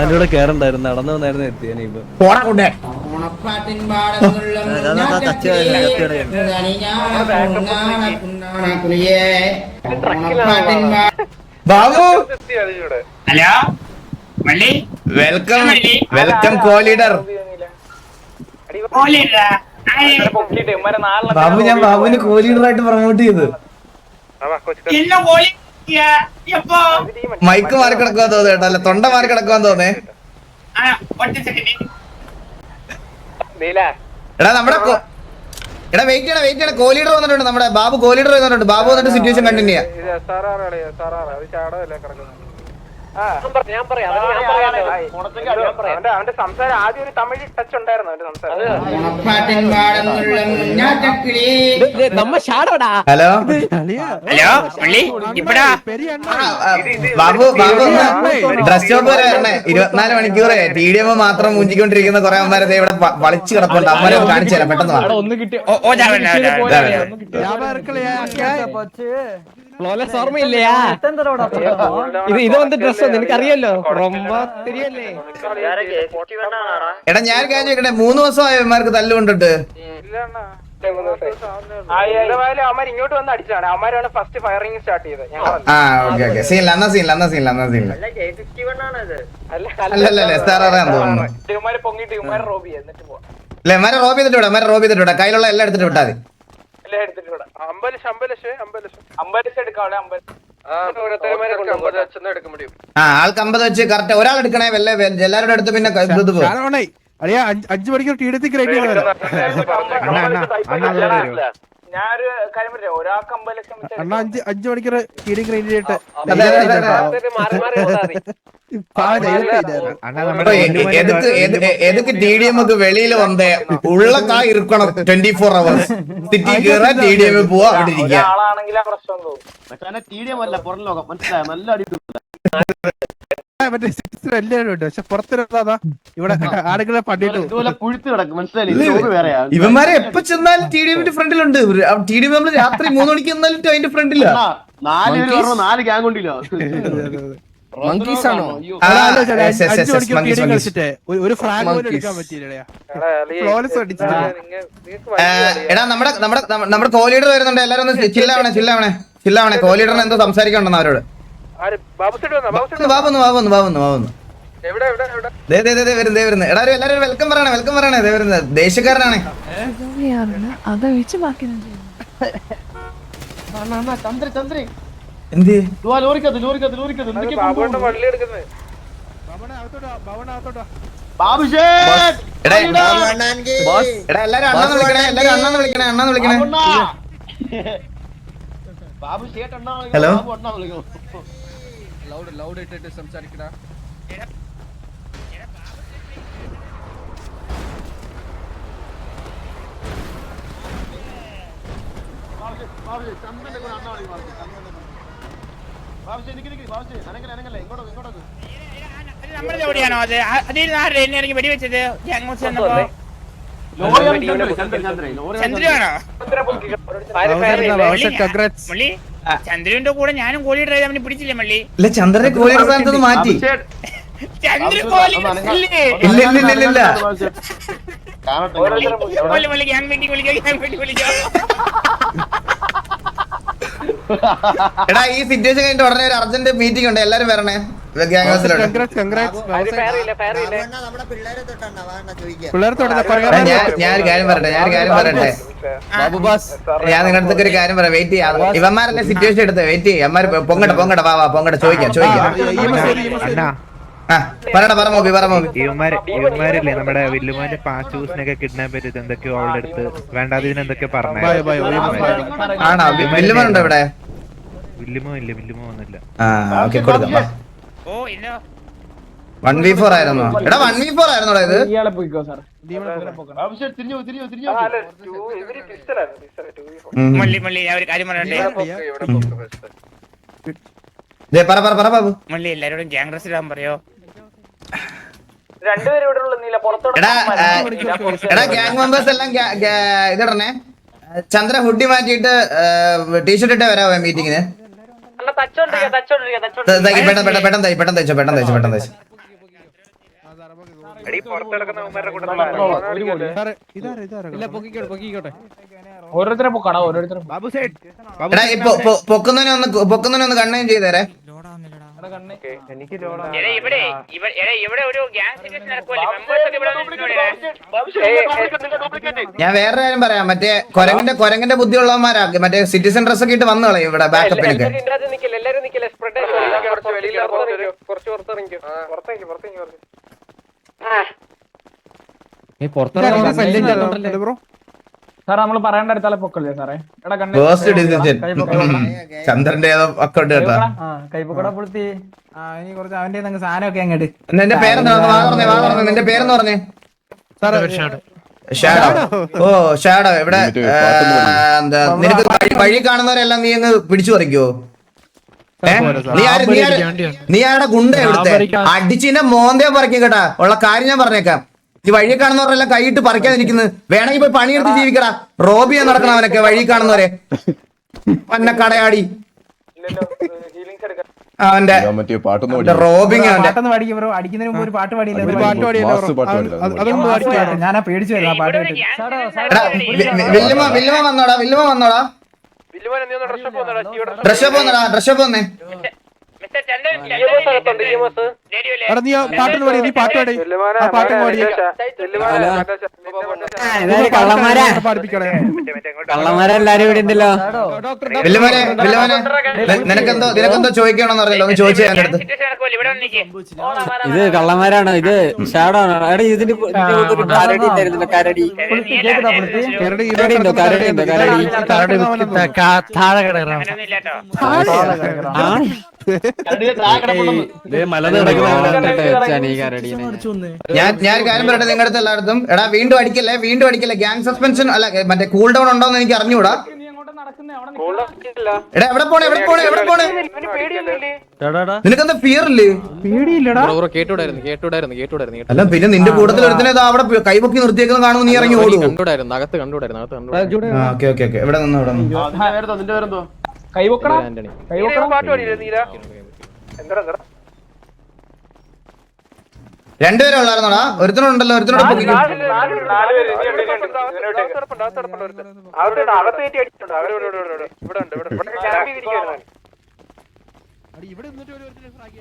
അതിലൂടെ കേറണ്ടായിരുന്നു നടന്നു വന്നായിരുന്നു എത്തിയാനെ ഇപ്പൊ ബാബു ഹലോ മള്ളി welcome welcome co leader Babu ഞാൻ ബാബുവിന് കോ ലീഡർ ആയിട്ട് പ്രൊമോട്ട് ചെയ്ത് മൈക്ക് മാറി കിടക്കുവാൻ തോന്നുന്നു കേട്ടോ അല്ല തൊണ്ട മാറി കിടക്കുവാൻ തോന്നേ എടാ നമ്മുടെ എടാ വെയിറ്റ് ചെയ്യണം കോ ലീഡർ വന്നിട്ടുണ്ട് നമ്മുടെ ബാബു കോ ലീഡർ വന്നിട്ടുണ്ട് ബാബു വന്നിട്ട് സിറ്റുവേഷൻ കണ്ടിന്യൂ ചെയ്യാം അവന്റെ സംസാരം ആദ്യം ഒരു തമിഴ് ടച്ച് ഉണ്ടായിരുന്നു അവന്റെ സംസാരം. ഹലോ ഹലോ മള്ളി ഇപ്പടാ ബാബു ബാബു ഡ്രസ് ഷോപ്പ് വരെ വരണേ 24 മണിക്കൂർ TDM മാത്രം മൂഞ്ചിക്കൊണ്ടിരിക്കുന്ന കുറെ അമ്മമാരെ ഇവിടെ വളിച്ചു കിടപ്പുണ്ട് അമ്മമാരെ കാണിച്ചു തരാം പെട്ടെന്ന് വാ. ഓർമ്മയില്ലയാ ഇത് വന്ന് ഡ്രസ് നിനക്ക് അറിയല്ലോ റൊമ്പ തെരിയല്ലേ എടാ ഞാൻ കാര്യം ചോദിക്കട്ടെ 3 ദിവസമായ ഇവന്മാർക്ക് തല്ലുകൊണ്ടിട്ട് അവന്മാർ ഇങ്ങോട്ട് വന്ന് അടിച്ചാണ് അവന്മാരാണ് ഫസ്റ്റ് ഫയറിംഗ് സ്റ്റാർട്ട് ചെയ്തത്. ആ ഓക്കെ സീനില്ല എന്നാ സീനില്ല അല്ലല്ലേ തോന്നുന്നു ഇവന്മാര് പൊങ്ങിട്ട് ഇവന്മാരെ റോബി എന്നിട്ട് പോവാം. അല്ലെ ഇവന്മാരെ റോബ് ചെയ്തിട്ട് വിടാം കയ്യിലുള്ള എല്ലാം എടുത്തിട്ട് വിട്ടാ മതി. എല്ലാം എടുത്തിട്ട് വിടാം. 50 ലക്ഷം എടുക്കാം. എടുക്കാൻ முடியும். ആ ആൾക്ക് 50 വെച്ച് കറക്റ്റ് ഒരാൾ എടുക്കണേ വല്ല എല്ലാവരുടെ അടുത്ത് പിന്നെ ഇത് പോകും. 5 മണിക്കൂർ TDC ക്രെഡിറ്റ് ഞാനൊരു കാര്യം പറയാം, ഒരാൾക്ക് 50 ലക്ഷം അണ്ണാ 5 മണിക്കൂർ TD ക്രെഡിറ്റ് ചെയ്തിട്ട് എതുക്ക് TDM വെളിയിൽ വന്നേ ഉള്ളക്കാ ഇരിക്കണം 24 hours സിറ്റി കയറാൻ TDM പോവാ അവിടെ ഇരിക്കുക. ആളാണെങ്കിൽ ആ പ്രശ്നം തോന്നും. മറ്റേ എല്ലാവരും ഉണ്ട് പക്ഷെ പുറത്തിരുന്നതാ ഇവിടെ ആളുകളെ പണ്ടിട്ട് ഇവന്മാരെ എപ്പോ ചെന്നാലും TDM ഫ്രണ്ടിലുണ്ട്. TDM നമ്മള് രാത്രി 3 മണിക്ക് ചെന്നാലും അതിന്റെ ഫ്രണ്ടില്ല. ഒരു ഫ്രാഗ് പോലും എടുക്കാൻ പറ്റിയില്ല. എടാ നമ്മുടെ കോ ലീഡർ വരുന്നുണ്ട്. എല്ലാരും ഒന്ന് ചില്ലാവണേ കോ ലീഡറിന് എന്തോ സംസാരിക്കണ്ടെന്ന് അവരോട്. ബാബു വരുന്നു. എടാ എല്ലാരും വെൽക്കം പറയണേ വരുന്നത് ദേശക്കാരനാണ്. എന്ത് എടാ എല്ലാരും അണ്ണാന്ന് വിളിക്കണേ. ഹലോ ലൗഡ് ഇട്ടിട്ട് സംസാരിക്കടാ. നമ്മളെവിടെയാണോ അത് അതിൽ ഇറങ്ങി വെടിവെച്ചത് ചന്ദ്രനാണോ? മള്ളി ചന്ദ്രന്റെ കൂടെ ഞാനും കോഴി ഡ്രൈവ് അവന് പിടിച്ചില്ലേ മള്ളി? ഇല്ല ചന്ദ്രനെ കോ ലീഡർ സ്ഥാനത്ത് മാറ്റി. ചന്ദ്ര എടാ ഈ സിറ്റുവേഷൻ കഴിഞ്ഞിട്ട് ഉടനെ ഒരു അർജന്റ് മീറ്റിംഗ് ഉണ്ട്. എല്ലാരും വരണേ ഞാനൊരു കാര്യം പറയട്ടെ ഞാൻ നിങ്ങളുടെ അടുത്തൊക്കെ ഒരു കാര്യം പറയാം. വെയിറ്റ് ചെയ്യാം. ഇവന്മാരല്ലേ സിറ്റുവേഷൻ എടുത്ത് വെയിറ്റ് ചെയ്യാം. അമ്മമാര് പൊങ്ങട്ടെ പൊങ്ങട്ടെ ചോദിക്കാം പറ മോബി ഇവന്മാരില്ലേ നമ്മുടെ വില്ലുമാന്റെ പാച്ചൂസിനൊക്കെ കിഡ്നാപ്പ് ചെയ്തത് എന്തൊക്കെയോ അവളുടെ അടുത്ത് വേണ്ടാതെ എന്തൊക്കെ പറഞ്ഞു. ആണോ വില്ലുമാനുണ്ടോ ഇവിടെ? വില്ലുമോ വന്നില്ല. കൊടുക്കാം 1v4 ആയിരുന്നോ? എടാ 1v4 ആയിരുന്നോടാ ഇത്? മള്ളി ഞാൻ ഒരു കാര്യം പറയട്ടെ പറ ബാബു. മള്ളി എല്ലാരോടും ഗ്യാങ് ഡ്രസ് ഇടാൻ പറയോ? രണ്ടുപേരും ഇവിടെ ഉള്ളില്ല എടാ ഗ്യാങ് മെമ്പേഴ്സ് എല്ലാം ഇതിടണേ. ചന്ദ്ര ഹുഡി മാറ്റിയിട്ട് ടീഷർട്ട് ഇട്ടേ വരാവേ മീറ്റിങ്ങിന്. പെട്ടെന്ന് തയ്ച്ചോ സാറേ ഇതാരാ ഇല്ല പൊക്കിക്കോട്ടെ ഓരോരുത്തരെ പൊക്കാടാ ഓരോരുത്തരെ ബാബു സൈഡ് എടാ ഈ പൊക്കുന്നതിനൊന്ന് കണ്ണേം ചെയ്തേരെ. എനിക്ക് എടാ ഇവിടെ ഒരു ഗ്യാങ് സിറ്റുവേഷൻ നടക്കുമല്ലേ മെമ്പേഴ്സ് ഒക്കെ ഇവിടെ വന്നിട്ടുണ്ടേ. ഞാൻ വേറെ കാര്യം പറയാം, മറ്റേ കൊരങ്ങന്റെ ബുദ്ധിയുള്ളവന്മാരാ മറ്റേ സിറ്റിസൺ ഡ്രസ് ഒക്കെ ഇട്ട് വന്നു കളയും ഇവിടെ ബാക്കപ്പിനൊക്കെ. എല്ലാരും നിക്കില്ല സ്പ്രെഡ് കുറച്ച് പുറത്തിറങ്ങിക്കോ ബ്രോ സാറേ നമ്മള് പറയേണ്ട അടുത്താലെ പൊക്കല്ലേ സാറേ എടാ ഫസ്റ്റ് ഡിസിഷൻ ചന്ദ്രന്റെ ഏതോ അക്കൗണ്ട് കേട്ടോ. കൈപ്പൊക്കട പൊളുത്തി ഇനി കുറച്ച് അവന്റെ സാധനമൊക്കെ അങ്ങോട്ട് നിന്റെ പേരെന്താ? നിന്റെ പേരെന്ന് പറഞ്ഞേ. ഷാഡോ. ഓ ഷാഡോ ഇവിടെ എന്താ നിനക്ക് വഴി കാണുന്നവരെല്ലാം നീ അങ്ങ് പിടിച്ചു പറിക്കോ? നീ ആരുടെ ഗുണ്ട എവിടുത്തെ അടിച്ചിന്റെ മോന്തേ പറിക്കും കേട്ടാ. ഉള്ള കാര്യം ഞാൻ പറഞ്ഞേക്കാം. ഈ വഴി കാണുന്നവരെല്ലാം കൈയിട്ട് പറിക്കാതിരിക്കുന്നത്. വേണമെങ്കിൽ പോയി പണിയെടുത്ത് ജീവിക്കടാ. റോബിയെ നടക്കണം അവനൊക്കെ വഴി കാണുന്നവരെ. പന്ന കടയാടി അവന്റെ റോബിങ് അവന്റെ. അടിക്കുന്നതിന് മുമ്പ് ഒരു പാട്ട് പാടിയില്ല ഒരു പാട്ട് പാടിയല്ലോ അതൊന്നും പാടിക്കാ. ഞാനാ പേടിച്ചു വരുന്നത് ആ പാട്ട് കേട്ട് വില്ലുമ വന്നോടാ. ഡ്രസ്സപ്പ് വന്നേ. മിസ്റ്റർ ചന്ദ്രൻ എടാ നീ പാട്ടൊന്ന് പാടി. നീ പാട്ട് പാടി. ആ പാട്ട് പാടി കള്ളന്മാരെല്ലാരും ഇവിടെ ഉണ്ടല്ലോ. വില്ലുമോനെ നിനക്കെന്തോ ചോദിക്കണമെന്ന് പറഞ്ഞല്ലോ. ഒന്ന് ചോദിച്ചു എന്റെ അടുത്ത്. സിറ്റുവേഷൻ നടക്കുമല്ലേ ഇവിടെ വന്നിക്ക്. ഇത് കള്ളന്മാരാണോ? ഇത് ഷാഡോ ആണോ? എടാ ഇതിന് കരടി ഉണ്ടായിരുന്നല്ലോ. കരടി ഉണ്ടോ? കരടി ഉണ്ടോ? കരടി താഴെ കിടക്കണം. അങ്ങനെയൊന്നും ഇല്ലാട്ടോ. ഞാൻ കാര്യം പറയട്ടെ നിങ്ങളുടെ അടുത്ത് എല്ലായിടത്തും. എടാ വീണ്ടും അടിക്കല്ലേ. ഗ്യാങ് സസ്പെൻഷൻ അല്ല മറ്റേ കൂൾ ഡൗൺ ഉണ്ടോന്ന് എനിക്ക് അറിഞ്ഞൂടാ. എടാ എവിടെ പോണേ? നിനക്കെന്താ ഫിയർ ഇല്ലേ? അല്ല പിന്നെ നിന്റെ കൂട്ടത്തിൽ ഒരുത്തനെ അവിടെ കൈപൊക്കി നിർത്തിയേക്കുന്നത് കാണുമ്പോൾ നീ ഇറങ്ങി ഓടും. ഓക്കെ എവിടെ നിന്നു രണ്ടുപേരും ഉള്ളായിരുന്നോടാ? ഒരുത്തനുണ്ടല്ലോ. ഒരുത്തനോട്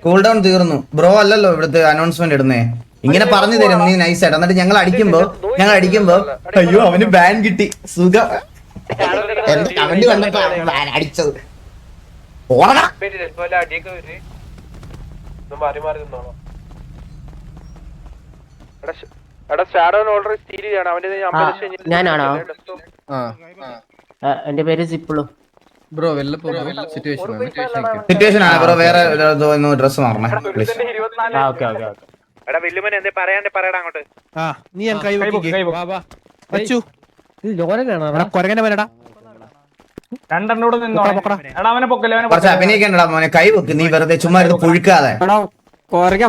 കൂൾ ഡൗൺ തീർന്നു ബ്രോ. അല്ലല്ലോ ഇവിടുത്തെ അനൗൺസ്മെന്റ് ഇടുന്നേ. ഇങ്ങനെ പറഞ്ഞു തരും നീ നൈസായിട്ട്. എന്നിട്ട് ഞങ്ങൾ അടിക്കുമ്പോ അയ്യോ അവന് ബാൻ കിട്ടി സുഖം. എന്റെ കമന്റ് വന്നിട്ടാണ് ബാൻ അടിച്ചത്. ഞാനാണോ? എന്റെ പേര് സിപ്പിളു. ബ്രോ സിറ്റുവേഷൻ ആണ് ബ്രോ. വേറെ ഡ്രസ് മാറണേ പ്ലീസ്. നീ കൈ വെച്ചു. കൊരങ്ങനെ വരടാ. കുറച്ച് അഭിനയിക്കണ്ടടാ മോനെ. കൈ വെക്ക്. നീ വെറുതെ ചുമ്മാ ഇരുന്ന് പുഴുക്കാതെ.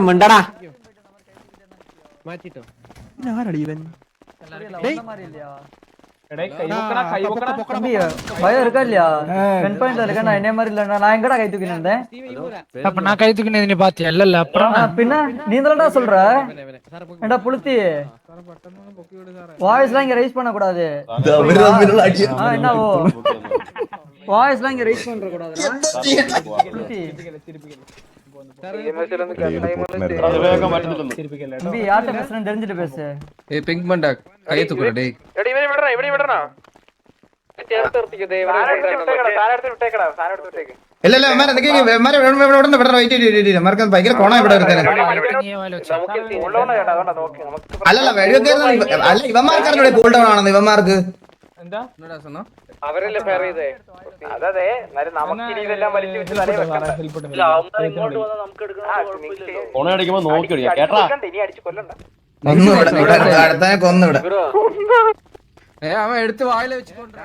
മിണ്ടടാ. ആരടി ഇവൻ? ഭയം എടുക്കില്ല. എന്നെ മാറില്ല. ഞാൻ എങ്കടാ കൈ തൂക്കിനുണ്ട്. പിന്നെ நீ என்னடா சொல்ற? ஏண்டா புளுத்தி வாய்ஸ்லாம் இங்க ரைஸ் பண்ண கூடாது. என்னவோ வாய்ஸ்லாம் இங்க ரைஸ் பண்ற கூடாதுடா. தம்பி யார்ட்ட பேசுறேன்னு தெரிஞ்சிட்டு பேசு. ஏய் பிங்க் மண்டா கைய தூக்குடா டேய். എടി ഇവനെ വിടറാ ചേർത്ത് നിർത്തിക്കേ. ഇല്ല ഭയങ്കര കോണ ഇവിടെ അല്ലല്ല വെടിയൊക്കെ അല്ല ഇവന്മാർക്കറിഞ്ഞൂടെ കൂൾ ഡൗൺ ആണെന്ന്. ഇവന്മാർക്ക് അവരല്ലേ ഫെയർ ചെയ്തേ. അതെ നമുക്ക് ഇതെല്ലാം വലിച്ചു വെച്ച് ഇനി അടിച്ചു കൊല്ലണ്ട. ഒന്നും അടുത്തനെ കൊന്നിവിടെ. അവൻ എടുത്ത് വായില വെച്ചിട്ടുണ്ടാ.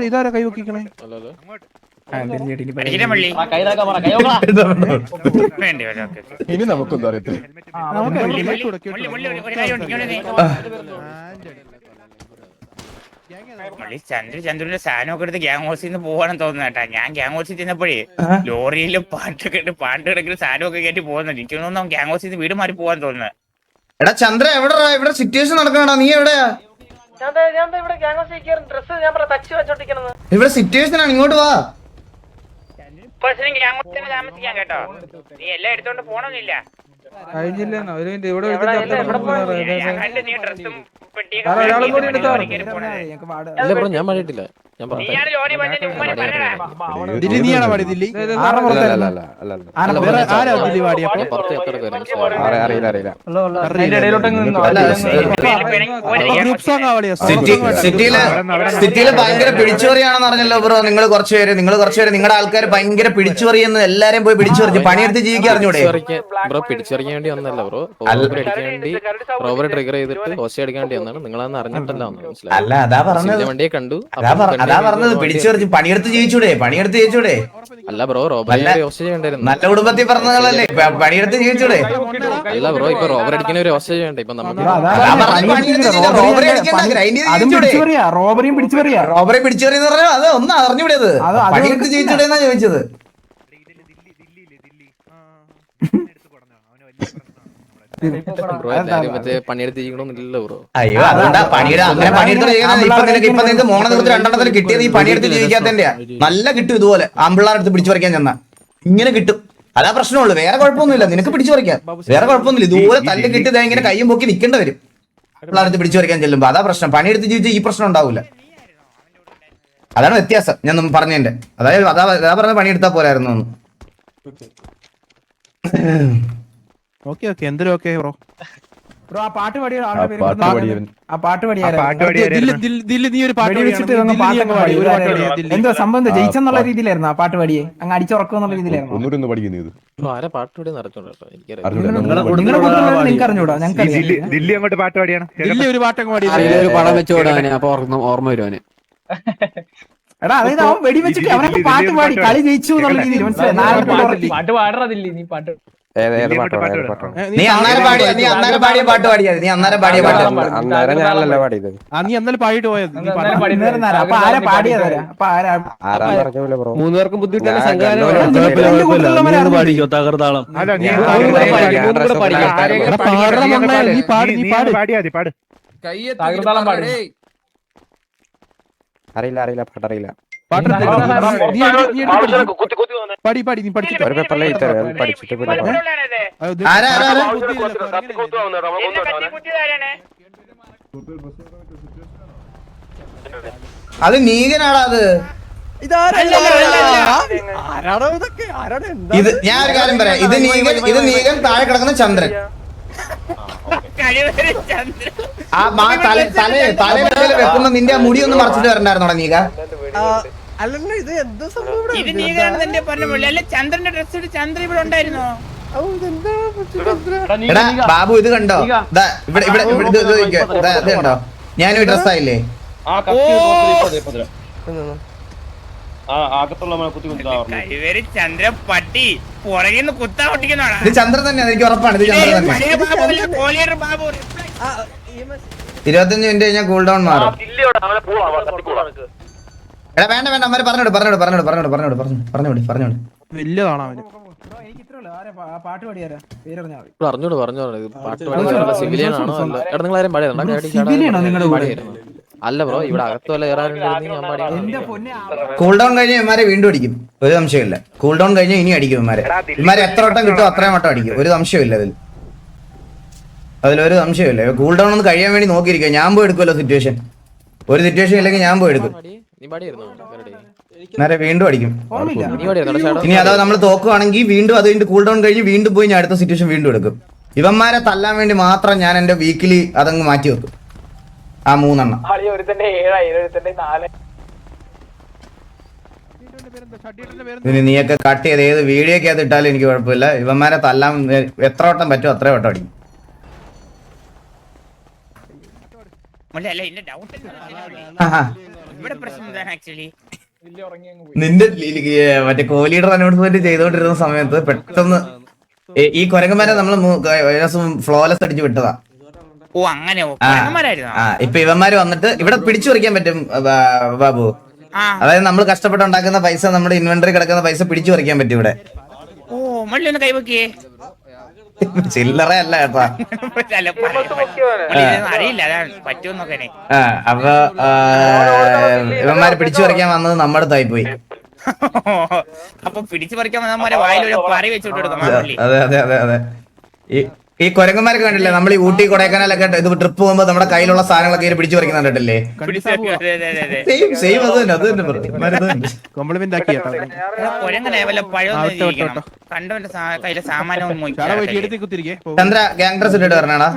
ഇതാരാ കൈ വെക്കണേ? ഇനി നമുക്കൊന്നും അറിയത്തില്ല. ചന്ദ്രന്റെ സാധനമൊക്കെ എടുത്ത് ഗ്യാങ് ഹൗസിൽ നിന്ന് പോവാണെന്ന് തോന്നുന്നു കേട്ടാ. ഞാൻ ഗ്യാങ് ഹൗസിൽ ചെന്നപ്പോഴേ ലോറിയിൽ പാട്ട് കിടക്കുന്ന സാധനമൊക്കെ കയറ്റി പോകുന്നുണ്ട്. എനിക്ക് തോന്നുന്നു ഗ്യാങ് ഹൗസിൽ നിന്ന് വീട് മാറി പോവാൻ തോന്നുന്നത്. എടാ ചന്ദ്ര എവിടെടാ? ഇവിടെ സിറ്റുവേഷൻ നടക്കണടാ. നീ എവിടെയാ? ഇവിടെ സിറ്റുവേഷൻ ആണ്, ഇങ്ങോട്ട് വാ. ഗ്യാങ് ഹൗസിൽ താമസിക്കാം കേട്ടോ. നീ എല്ലാം എടുത്തോണ്ട് പോണമെന്നില്ല. കഴിഞ്ഞില്ലെന്നോ ഒരു മിനിറ്റ് ഇവിടെ ഞാൻ കണ്ട് നീ ഡ്രസ്സും പെട്ടിയൊക്കെ ഇല്ല ബ്രോ ഞാൻ മഴയിട്ടില്ല. ഞാൻ നീയാണ് ലോറി വന്നിട്ട് ഉമ്മനെ പറയടാ. ദില്ലി നീയാണോ പാടി ദില്ലി ആരാ ദില്ലി പാടിയപ്പോ സിറ്റിയില് ഭയങ്കര പിടിച്ചുപറിയാണെന്ന് പറഞ്ഞല്ലോ ബ്രോ. നിങ്ങൾ കുറച്ചുപേര് നിങ്ങളുടെ ആൾക്കാർ ഭയങ്കര പിടിച്ചുപറിയെന്ന് എല്ലാരെയും പോയി പിടിച്ചുപറിച്ച് പണിയെടുത്ത് ജീവിക്കാൻ അറിഞ്ഞൂടെ? ബ്രോ പിടിച്ചറിയാൻ വേണ്ടി വന്നല്ല ബ്രോ. റോബറി അടിക്കാൻ വേണ്ടി റോബറി ട്രിഗർ ചെയ്തിട്ട് ഹോസ്റ്റ് അടിക്കാൻ വേണ്ടി വന്നാണ്. നിങ്ങളന്ന് അറിഞ്ഞിട്ടല്ല മനസ്സിലായി. അല്ല അതാ പറഞ്ഞത്, വണ്ടിയെ കണ്ടു. അതാ പറഞ്ഞത് പിടിച്ചുപറിച്ച് പണിയെടുത്ത് ജീവിച്ചൂടെ? അല്ല ബ്രോ റോബറി ഹോസ്റ്റ് ചെയ്യണ്ടായിരുന്നു. നല്ല കുടുംബത്തിൽ പറഞ്ഞതല്ലേ, പണിയെടുത്ത് ജീവിച്ചൂടെ? അല്ല ബ്രോ ഇപ്പൊ റോബറി അടിക്കുന്ന ഒരു ഹോസ്റ്റ് ചെയ്യണ്ടേ ഇപ്പൊ നമുക്ക്. റോബറിയും പിടിച്ചുപറിയെന്ന് പറഞ്ഞാൽ അത് ഒന്ന് അറിഞ്ഞൂടേത്. പണിയെടുത്ത് ജീവിച്ചൂടെ എന്നാ ചോദിച്ചത്. ബ്രോ എല്ലാരും മറ്റേ പണിയെടുത്ത് ചെയ്യണമെന്നില്ലല്ലോ ബ്രോ. അയ്യോ അതുകൊണ്ടാ അങ്ങനെ പണിയെടുത്ത് ചെയ്യുന്നത്. ഇപ്പൊ നിനക്ക് മോണ നിർത്തി 2 കിട്ടിയത് ഈ പണിയെടുത്ത് ജീവിക്കാത്തതിന്റെയാ. നല്ല കിട്ടും ഇതുപോലെ ആമ്പിള്ളാരെടുത്ത് പിടിച്ചു പറിക്കാൻ ചെന്നാ ഇങ്ങനെ കിട്ടും. അതാ പ്രശ്നമുള്ളൂ, വേറെ കുഴപ്പമൊന്നുമില്ല. നിനക്ക് പിടിച്ചു പറിക്കാൻ വേറെ കുഴപ്പമൊന്നുമില്ല. ഇതുപോലെ തല്ല് കിട്ടി ഇങ്ങനെ കയ്യും പൊക്കി നിൽക്കേണ്ട വരും ആമ്പിള്ളാരെടുത്ത് പിടിച്ചു പറിക്കാൻ ചെല്ലുമ്പോ. അതാ പ്രശ്നം. പണിയെടുത്ത് ജീവിച്ചാൽ ഈ പ്രശ്നം ഉണ്ടാവില്ല. അതാണ് വ്യത്യാസം ഞാൻ പറഞ്ഞതിന്റെ. അതായത് അതാ പറഞ്ഞ പണിയെടുത്താ പോരായിരുന്നു. ഓക്കെ ഓക്കെ എന്തൊരു ഓക്കെ ബ്രോ. ബ്രോ ആ പാട്ട് പാടിയ ആളുടെ പേര് ആ പാട്ട് പാടിയ ദില്ലി നീ ഒരു പാട്ട് എന്തോ സംഭവം ജയിച്ചെന്നുള്ള രീതിയിലായിരുന്നു ആ പാട്ട് പാടിയെ. അങ്ങ് അടിച്ചുറക്കുന്നുള്ള രീതിയിലായിരുന്നു. ആരെ പാട്ടുകൂടി നടച്ചോണ്ടോ എനിക്കറിയാം. നിങ്ങൾക്ക് അറിഞ്ഞൂടാ? ഞങ്ങൾക്ക് ദില്ലി അങ്ങോട്ട് പാട്ട് പാടിയാണ്. ദില്ലി ഒരു പാട്ടൊക്കെ പാടി ഒരു പടം വെച്ച് വിടാന് അപ്പൊ ഓർമ്മ വരുവാന്. എടാ അതായത് അവൻ വെടിവെച്ചിട്ട് അവനൊക്കെ പാട്ട് പാടി കളി ജയിച്ചു എന്നുള്ള രീതിയിൽ മനസ്സിലായി. പാട്ട് പാടറതില്ലേ നീ പാട്ട്? നീ അന്നേരം പാടിയ പാട്ട് പാടിയത്. നീ അന്നേരം പാടിയ പാട്ട് നീ എന്നാലും പാടിയിട്ട് പോയത്. അപ്പൊ ആരാ പാടിയതാരാ? അപ്പൊ ആരാ? 3 പേർക്കും ബുദ്ധിമുട്ടാണ്. തകർത്താളം അറിയില്ല പാട്ടറിയില്ല. പാടി പാടി നീ പഠിച്ചിട്ട് അത് നീകനാടാ. അത് ഇത് ഞാൻ ഒരു കാര്യം പറയാം. ഇത് നീകൻ താഴെ കിടക്കുന്ന ചന്ദ്രൻ. ആ തലയിൽ വെക്കുന്ന നിന്റെ മുടി ഒന്ന് മറച്ചിട്ട് വരണ്ടായിരുന്നോടാ നീക? ഇത് നീങ്ങാണെന്നെ പറഞ്ഞ ചന്ദ്രന്റെ ഡ്രസ് ഇട്ട് ചന്ദ്രൻ ഇവിടെ ഉണ്ടായിരുന്നോ? എടാ ബാബു ഇത് കണ്ടോ? ഇവിടെ ഇത് കണ്ടോ? ഞാനും ഡ്രസ്സായില്ലേ? ചന്ദ്രൻ പട്ടി പുറകിന്ന് കുത്താ പൊട്ടിക്കുന്നോടാ. ഇത് ചന്ദ്രൻ തന്നെയാണ്, എനിക്ക് ഉറപ്പാണ്. ഇത് ചന്ദ്രൻ തന്നെ. 25 മിനിറ്റ് കഴിഞ്ഞാൽ കൂൾ ഡൗൺ മാറും. എടാ വേണ്ട അമ്മ പറഞ്ഞോട് വലിയതാണ് അവന്. പാട്ട് പാടിയാരാ? പേരറിഞ്ഞാ മതി. പറഞ്ഞോട് പാട്ട് പാടി സിവിലിയൻ ആണോ? അല്ല എടാ നിങ്ങൾ ആരും പാടിയതാണോ? അല്ല ബ്രോ ഇവിടെ അകത്ത് വല്ല കയറാറുണ്ടായിരുന്നു. ഞാൻ പാടി. കൂൾ ഡൗൺ കഴിഞ്ഞ ഇവന്മാരെ വീണ്ടും അടിക്കും, ഒരു സംശയമില്ല. കൂൾ ഡൗൺ കഴിഞ്ഞ ഇനി അടിക്കും ഇവന്മാരെ എത്ര വട്ടം കിട്ടും അത്രയും വട്ടം അടിക്കും, ഒരു സംശയമില്ല അതിലൊരു സംശയമില്ല. കൂൾ ഡൗൺ ഒന്ന് കഴിയാൻ വേണ്ടി നോക്കിയിരിക്കുക. ഞാൻ പോയി എടുക്കുമല്ലോ സിറ്റുവേഷൻ. ഒരു സിറ്റുവേഷൻ ഇല്ലെങ്കിൽ ഞാൻ പോയി എടുക്കും. നേരെ വീണ്ടും അടിക്കും. ഇനി അഥവാ നമ്മൾ തോക്കുവാണെങ്കിൽ വീണ്ടും അത് കഴിഞ്ഞ് കൂൾ ഡൗൺ കഴിഞ്ഞ് വീണ്ടും പോയി ഞാൻ അടുത്ത സിറ്റുവേഷൻ വീണ്ടും എടുക്കും. ഇവന്മാരെ തല്ലാൻ വേണ്ടി മാത്രം ഞാൻ എന്റെ വീക്കിലി അതങ്ങ് മാറ്റി വെക്കും. ആ 3 എണ്ണം. ഇനി നീയൊക്കെ കട്ട് ചെയ്ത് ഏത് വീഡിയോ ഒക്കെ അത് ഇട്ടാലും എനിക്ക് കുഴപ്പമില്ല. ഇവന്മാരെ തല്ലാൻ എത്ര വട്ടം പറ്റുമോ അത്രയും വട്ടം അടിക്കും. നിന്റെ മറ്റേ കോഹ്ലിയുടെ അനൗൺസ്മെന്റ് ചെയ്തോണ്ടിരുന്ന സമയത്ത് പെട്ടെന്ന് ഈ കുരങ്ങന്മാരെ നമ്മള് ഫ്ലോലെസ് അടിച്ച് വിട്ടതാ. ഓ അങ്ങനെ കൊരങ്ങന്മാരായിരുന്നു. ഇപ്പൊ ഇവന്മാര് വന്നിട്ട് ഇവിടെ പിടിച്ചു പറിക്കാൻ പറ്റും ബാബു. അതായത് നമ്മൾ കഷ്ടപ്പെട്ടുണ്ടാക്കുന്ന പൈസ, നമ്മുടെ ഇൻവെന്ററി കിടക്കുന്ന പൈസ പിടിച്ചു പറിക്കാൻ പറ്റും ഇവിടെ. ഓ മള്ളി ഒന്ന് കൈവക്കിയേ. ചില്ലറ അല്ല കേട്ടാ. അറിയില്ല അതാണ് പറ്റുമെന്നൊക്കെ. അപ്പൊ ഇവന്മാര് പിടിച്ചു പറിക്കാൻ വന്നത് നമ്മുടെ തായി പോയി. അപ്പൊ പിടിച്ചു പറിക്കാൻ വന്നമാരെ വായിലൊരു പറി വെച്ചോട്ട് കൊടുക്കാം. അതെ അതെ അതെ അതെ. ഈ കൊരങ്ങന്മാരൊക്കെ കണ്ടില്ലേ, നമ്മൾ ഈ ഊട്ടി കൊടൈക്കനാലൊക്കെ ഇത് ട്രിപ്പ് പോകുമ്പോ നമ്മുടെ കയ്യിലുള്ള സാധനങ്ങളൊക്കെ പിടിച്ചു പറിക്കുന്ന കണ്ടിട്ടില്ലേ? സെയിം അത് തന്നെ, അത് തന്നെ കോംപ്ലിമെന്റ് ആക്കി കേട്ടോ. കൊരങ്ങനെ വല്ല പഴം കണ്ടവന്റെ കയ്യിലെ സാമാനം കുത്തിരിക്കേ. ചന്ദ്ര ഗ്യാങ് ഡ്രസ് ഇട്ടിട്ട് വരണേടാ.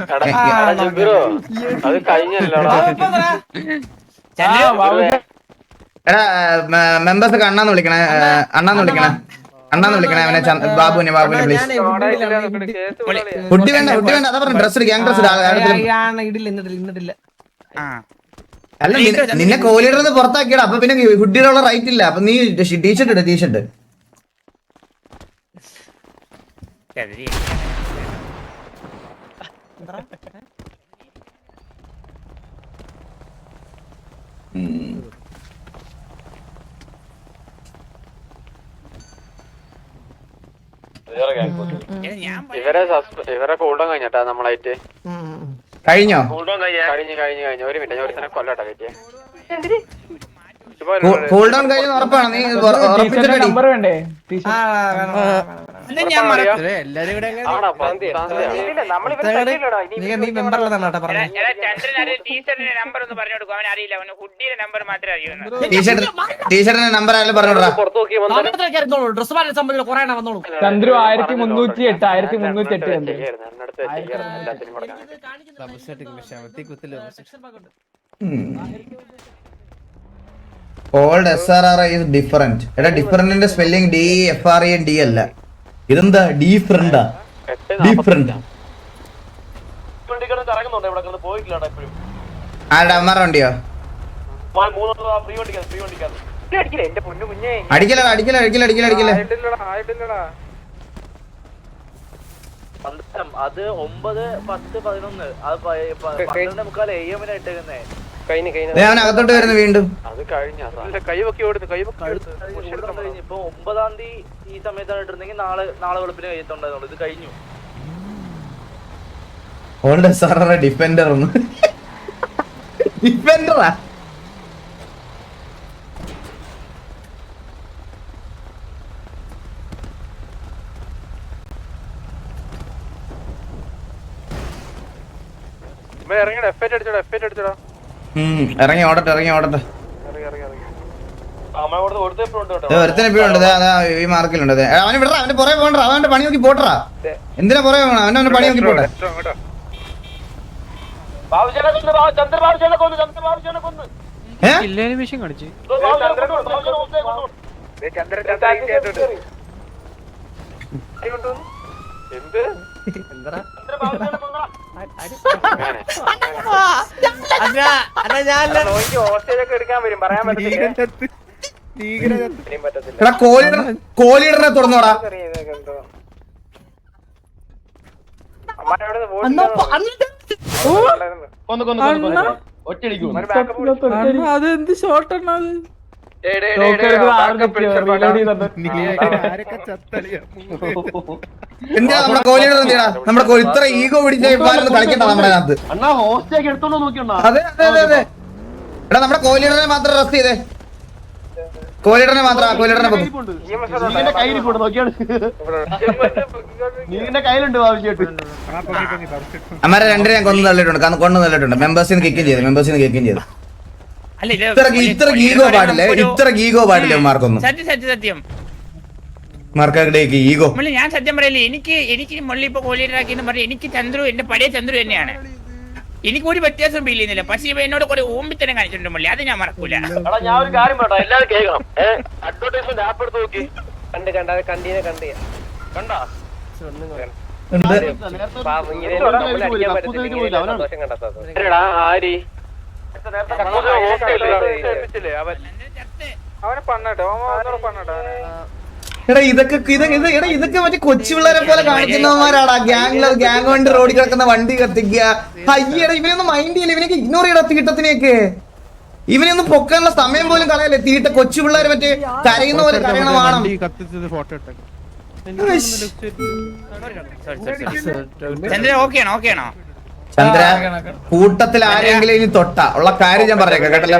എടാ മെമ്പേഴ്സ് അണ്ണാന്ന് വിളിക്കണേ, അണ്ണാന്ന് വിളിക്കണേ അവനെ, ബാബുവിനെ പ്ലീസ്. ഫുഡ് വേണ്ട അതാ പറഞ്ഞു. ഡ്രസ് ഗ്യാങ് ഡ്രസ് അല്ല, നിന്നെ കോഹ്ലിയുടെ പുറത്താക്കിയടാ. അപ്പൊ പിന്നെ ഹുഡിയിലുള്ള റൈറ്റ് ഇല്ല. അപ്പൊ നീ ടീഷർട്ട് ഇട്, ടീഷർട്ട്. ഇവരെ കൂടാൻ കഴിഞ്ഞാ നമ്മളായിട്ട് കഴിഞ്ഞോ? കഴിഞ്ഞു. ഒരു മിനിറ്റ്, ഞാൻ ഒരു സ്ഥലം കൊല്ലട്ടെ. കൂൾ ഡൗൺ കഴിഞ്ഞ ഉറപ്പാണ്? നീ ഉറപ്പിച്ചിട്ടടി. ടീഷർട്ടിന്റെ നമ്പർ ആയാലും പറഞ്ഞോടാ. Chandru 1308 old SRR is different. എടാ ഡിഫറന്റിന്റെ സ്പെല്ലിംഗ് DFREND അല്ല. ഇതെന്താ ഡിഫറന്റാ? ഡിഫറന്റ് ആരുടെ അമ്മാറ വണ്ടിയോ? അടിക്കല. അത് 9, 10, 11 അത് 12:45 AM ഇട്ടേക്കുന്നേ. അകത്തോട്ട് വരുന്നു വീണ്ടും. ഇപ്പൊ 9-ാം തീയതി ഈ സമയത്താണ് ഇട്ടിരുന്നെങ്കിൽ നാളെ വെളുപ്പിന് കഴിയത്തുണ്ടായിരുന്നു. ഇത് കഴിഞ്ഞു. ഓൾഡ് SRR ഡിഫൻഡർ ഒന്ന് ഡിഫൻഡറാ. ഇറങ്ങി ഓടട്ടെ. ഒരുത്തനെ ഇപ്പോഴുണ്ട് ഈ മാർക്കിലുണ്ട്. അവന് വിടറാ, അവന്റെ പുറകെ പോകണ്ട. അവന്റെ പണി നോക്കി പോട്ടറാ. എന്തിനാ പുറകെ പോകണം? അവന്റെ പണി നോക്കി പോട്ടെ. കോഹ്ലിയുടെ തുറന്നോടാ. അതെന്ത് ഷോട്ടാണ് അത്? എന്തിനാ നമ്മുടെ കോഹ്ലിയുടെ എന്തിനാ? നമ്മുടെ ഇത്ര ഈഗോ പിടിച്ച കളിക്കണ്ട നമ്മുടെ അതിനകത്ത്. അതെ. എടാ നമ്മുടെ കോഹ്ലിയുടെ മാത്രം റെസ്റ്റ് ചെയ്തേ. കോഹ്ലിയുടെ മാത്രം. അമ്മാരെ രണ്ടിനെ ഞാൻ കൊന്നു തള്ളിയിട്ടുണ്ട്. മെമ്പേഴ്സിന് കിക്കും ചെയ്തു. ഇത്ര ഗീഗോ പാടില്ലേ മാർക്കൊന്നും. സത്യം മാർക്കടേക്ക് ഈഗോ. ഞാൻ സത്യം പറയല്ലേ, എനിക്ക് മള്ളി ഇപ്പൊ കോഹ്ലിയാക്കിന്ന് പറഞ്ഞ എനിക്ക് ചന്ദ്രു എന്റെ പഴയ ചന്ദ്രു തന്നെയാണ്. എനിക്ക് ഒരു വ്യത്യാസം ഫീൽ ചെയ്യുന്നില്ല. പക്ഷേ ഇവ എന്നോട് കുറെ ഓമ്പിത്തരം കാണിച്ചിട്ടുണ്ട് മള്ളി. അത് ഞാൻ മറക്കൂല. ഞാൻ ഒരു കാര്യം പറയട്ടെ, എല്ലാവരും കേൾക്കണം. അഡ്വർടൈസ്മെന്റ് ആപ്പ് എടുത്ത് നോക്കി. കണ്ടാ അവനെ പണ്ണട്ടെ. എടാ ഇതൊക്കെ മറ്റേ കൊച്ചു പിള്ളേരെ പോലെ കാണിക്കുന്നവന്മാരാടാ. ഗ്യാങ് കൊണ്ട് റോഡിൽ കിടക്കുന്ന വണ്ടി കത്തിക്കുക. അയ്യടാ ഇവനൊന്നും മൈൻഡ് ചെയ്യില്ല, ഇവനൊക്കെ ഇഗ്നോർ ചെയ്യടാ തീട്ടത്തിനെയൊക്കെ. ഇവനൊന്നും പൊക്കാനുള്ള സമയം പോലും കളയല്ലേ. തീട്ട കൊച്ചു പിള്ളേര് മറ്റേ കരയുന്ന പോലെ കരയണമാണ്. ഫോട്ടോ ഇട്ടേക്കും. ചന്ദ്ര ഓക്കെയാണോ ചന്ദ്ര കൂട്ടത്തിൽ ആരെങ്കിലും ഇനി തൊട്ട ഉള്ള കാര്യം ഞാൻ പറഞ്ഞേക്കാം കേട്ടല്ലോ.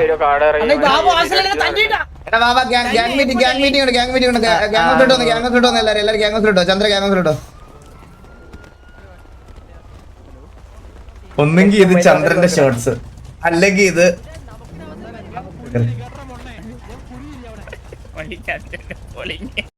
എടാ ബാബാ ഗ്യാങ് മീറ്റിംഗ് ഉണ്ട്. ഗ്യാങ് എല്ലാരും ഗ്യാങ് ചന്ദ്ര ഗ്യാങ്. ഒന്നെങ്കിൽ ഇത് ചന്ദ്രന്റെ ഷോർട്സ്, അല്ലെങ്കിൽ ഇത് പൊളിഞ്ഞ